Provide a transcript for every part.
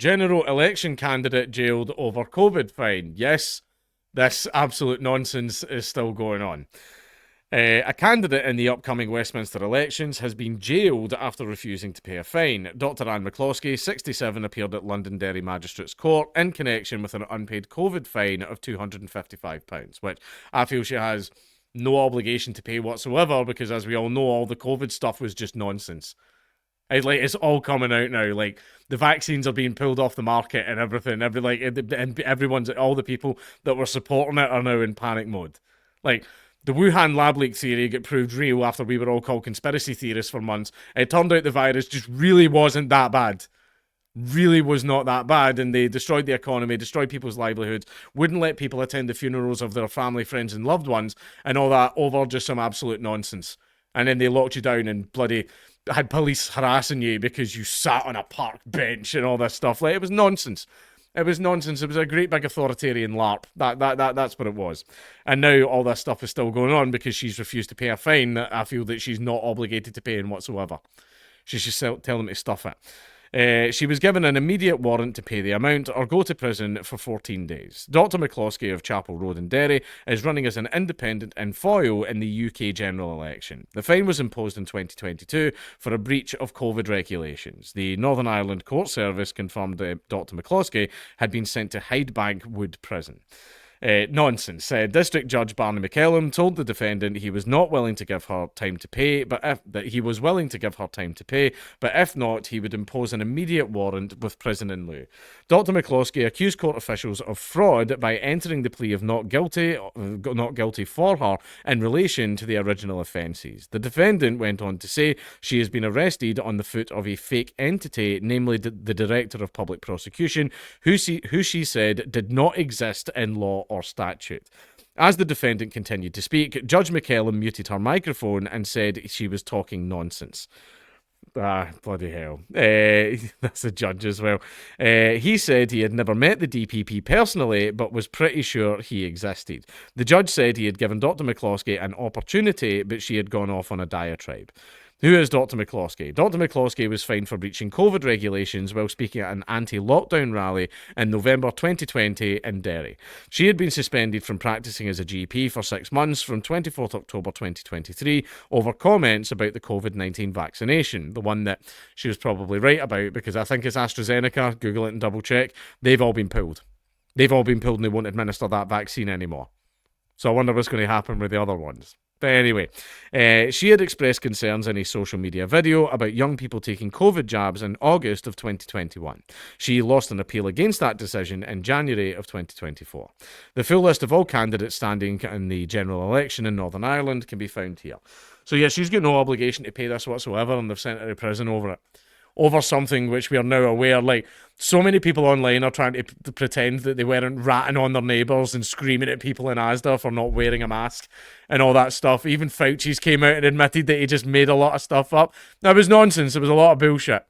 General election candidate jailed over COVID fine. Yes, this absolute nonsense is still going on. A candidate in the upcoming Westminster elections has been jailed after refusing to pay a fine. Dr. Anne McCloskey, 67, appeared at Londonderry Magistrates Court in connection with an unpaid COVID fine of £255, which I feel she has no obligation to pay whatsoever because, as we all know, all the COVID stuff was just nonsense. It's all coming out now. Like, the vaccines are being pulled off the market and everything. And everyone's, all the people that were supporting it are now in panic mode. Like, the Wuhan lab leak theory got proved real after we were all called conspiracy theorists for months. It turned out the virus just really wasn't that bad. Really was not that bad, and they destroyed the economy, destroyed people's livelihoods, wouldn't let people attend the funerals of their family, friends, and loved ones, and all that over just some absolute nonsense. And then they locked you down and bloody had police harassing you because you sat on a park bench and all this stuff. Like, it was nonsense. It was nonsense. It was a great big authoritarian LARP. That's what it was. And now all this stuff is still going on because she's refused to pay a fine that I feel that she's not obligated to pay in whatsoever. She's just telling them to stuff it. She was given an immediate warrant to pay the amount or go to prison for 14 days. Dr. McCloskey of Chapel Road in Derry is running as an independent in foil in the UK general election. The fine was imposed in 2022 for a breach of COVID regulations. The Northern Ireland Court Service confirmed that Dr. McCloskey had been sent to Hydebank Wood Prison. Nonsense. District Judge Barney McKellum told the defendant he was not willing to give her time to pay, but if not, he would impose an immediate warrant with prison in lieu. Dr. McCloskey accused court officials of fraud by entering the plea of not guilty for her in relation to the original offences. The defendant went on to say she has been arrested on the foot of a fake entity, namely the Director of Public Prosecution, who she said did not exist in law or statute. As the defendant continued to speak, Judge McKellum muted her microphone and said she was talking nonsense. Bloody hell. That's a judge as well. He said he had never met the DPP personally, but was pretty sure he existed. The judge said he had given Dr. McCloskey an opportunity, but she had gone off on a diatribe. Who is Dr. McCloskey? Dr. McCloskey was fined for breaching COVID regulations while speaking at an anti-lockdown rally in November 2020 in Derry. She had been suspended from practising as a GP for 6 months from 24th October 2023 over comments about the COVID-19 vaccination, the one that she was probably right about because I think it's AstraZeneca. Google it and double check. They've all been pulled. And they won't administer that vaccine anymore. So I wonder what's going to happen with the other ones. But anyway, she had expressed concerns in a social media video about young people taking COVID jabs in August of 2021. She lost an appeal against that decision in January of 2024. The full list of all candidates standing in the general election in Northern Ireland can be found here. So yeah, she's got no obligation to pay this whatsoever, and they've sent her to prison over it. Over something which we are now aware, like, so many people online are trying to pretend that they weren't ratting on their neighbours and screaming at people in Asda for not wearing a mask and all that stuff. Even Fauci's came out and admitted that he just made a lot of stuff up. That was nonsense. It was a lot of bullshit.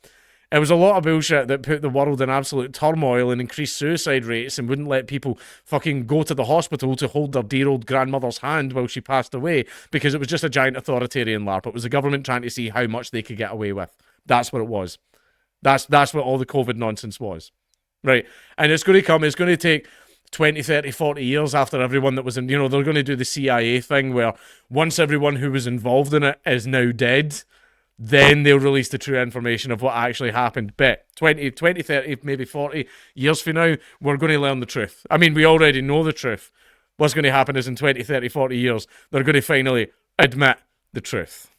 It was a lot of bullshit that put the world in absolute turmoil and increased suicide rates and wouldn't let people fucking go to the hospital to hold their dear old grandmother's hand while she passed away because it was just a giant authoritarian LARP. It was the government trying to see how much they could get away with. That's what it was. That's what all the COVID nonsense was. Right? And it's going to take 20, 30, 40 years after everyone that was in, they're going to do the CIA thing where once everyone who was involved in it is now dead, then they'll release the true information of what actually happened. But 20, 30, maybe 40 years from now, we're going to learn the truth. I mean, we already know the truth. What's going to happen is in 20, 30, 40 years, they're going to finally admit the truth.